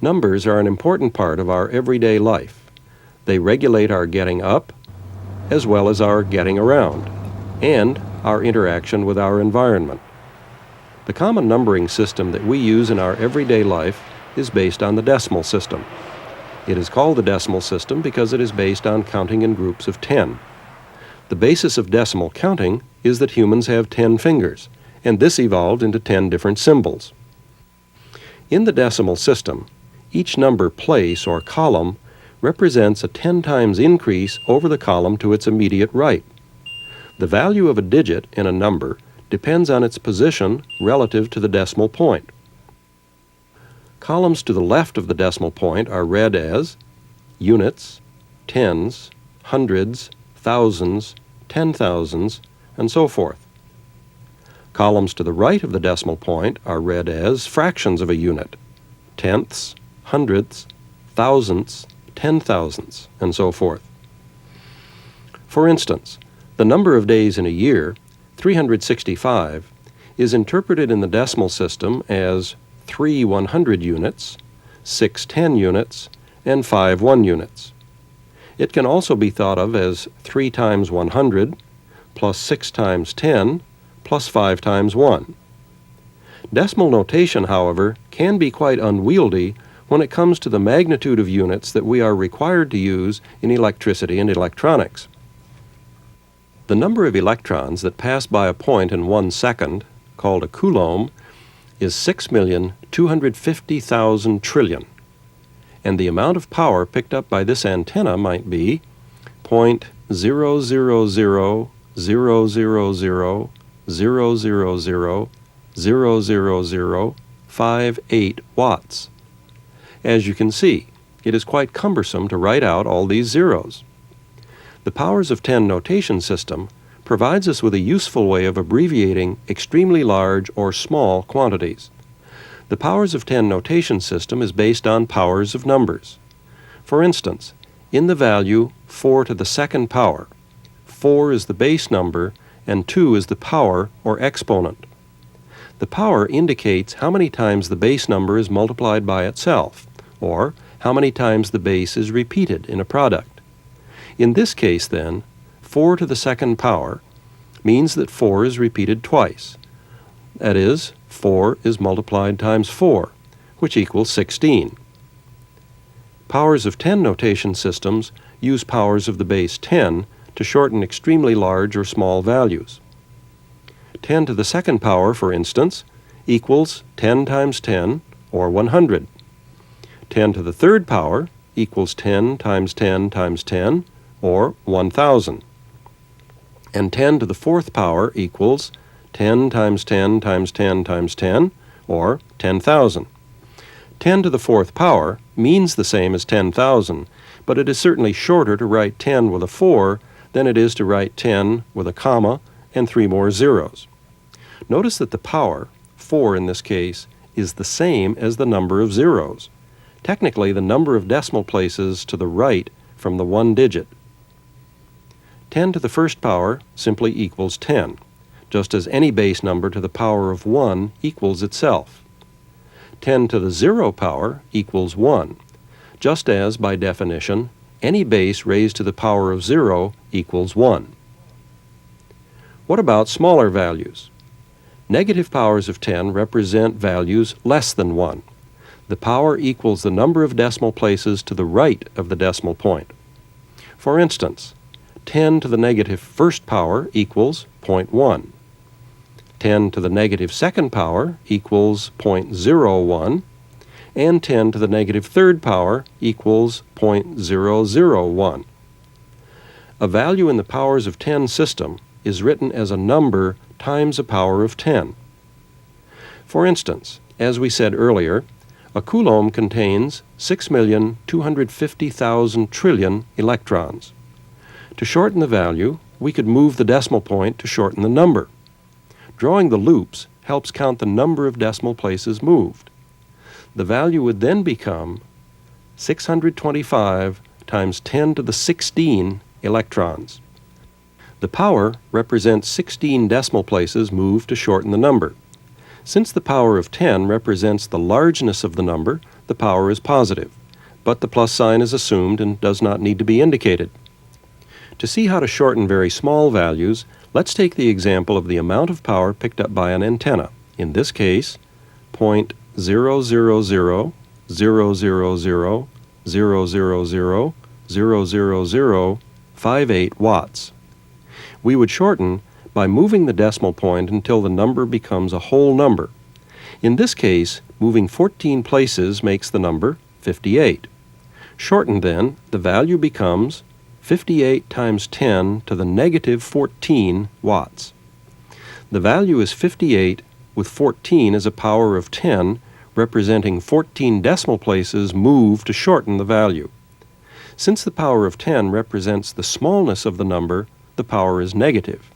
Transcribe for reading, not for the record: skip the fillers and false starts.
Numbers are an important part of our everyday life. They regulate our getting up, as well as our getting around, and our interaction with our environment. The common numbering system that we use in our everyday life is based on the decimal system. It is called the decimal system because it is based on counting in groups of 10. The basis of decimal counting is that humans have 10 fingers, and this evolved into 10 different symbols. In the decimal system, each number place or column represents a 10 times increase over the column to its immediate right. The value of a digit in a number depends on its position relative to the decimal point. Columns to the left of the decimal point are read as units, tens, hundreds, thousands, 10,000s, and so forth. Columns to the right of the decimal point are read as fractions of a unit, tenths, hundredths, thousandths, 10,000s, and so forth. For instance, the number of days in a year, 365, is interpreted in the decimal system as 3 100 units, 6 10 units, and 5 1 units. It can also be thought of as 3 times 100, plus 6 times 10, plus 5 times 1. Decimal notation, however, can be quite unwieldy when it comes to the magnitude of units that we are required to use in electricity and electronics. The number of electrons that pass by a point in 1 second, called a coulomb, is 6,250,000 trillion, and the amount of power picked up by this antenna might be 0.0000000000058 watts. As you can see, it is quite cumbersome to write out all these zeros. The powers of 10 notation system provides us with a useful way of abbreviating extremely large or small quantities. The powers of 10 notation system is based on powers of numbers. For instance, in the value 4 to the second power, 4 is the base number and 2 is the power or exponent. The power indicates how many times the base number is multiplied by itself, or how many times the base is repeated in a product. In this case, then, 4 to the second power means that 4 is repeated twice. That is, 4 is multiplied times 4, which equals 16. Powers of 10 notation systems use powers of the base 10 to shorten extremely large or small values. 10 to the second power, for instance, equals 10 times 10, or 100. 10 to the third power equals 10 times 10 times 10, or 1,000. And 10 to the fourth power equals 10 times 10 times 10 times 10, or 10,000. 10 to the fourth power means the same as 10,000, but it is certainly shorter to write 10 with a 4 than it is to write 10 with a comma and 3 more zeros. Notice that the power, 4 in this case, is the same as the number of zeros. Technically, the number of decimal places to the right from the one digit. 10 to the first power simply equals 10, just as any base number to the power of 1 equals itself. 10 to the 0 power equals 1, just as, by definition, any base raised to the power of 0 equals 1. What about smaller values? Negative powers of 10 represent values less than 1. The power equals the number of decimal places to the right of the decimal point. For instance, 10 to the negative first power equals 0.1. 10 to the negative second power equals 0.01, and 10 to the negative third power equals 0.001. A value in the powers of 10 system is written as a number times a power of 10. For instance, as we said earlier, a coulomb contains 6,250,000 trillion electrons. To shorten the value, we could move the decimal point to shorten the number. Drawing the loops helps count the number of decimal places moved. The value would then become 625 times 10 to the 16 electrons. The power represents 16 decimal places moved to shorten the number. Since the power of 10 represents the largeness of the number, the power is positive, but the plus sign is assumed and does not need to be indicated. To see how to shorten very small values, let's take the example of the amount of power picked up by an antenna, in this case, 0.0000000000058 watts. We would shorten by moving the decimal point until the number becomes a whole number. In this case, moving 14 places makes the number 58. Shortened then, the value becomes 58 times 10 to the negative 14 watts. The value is 58 with 14 as a power of 10, representing 14 decimal places moved to shorten the value. Since the power of 10 represents the smallness of the number, the power is negative.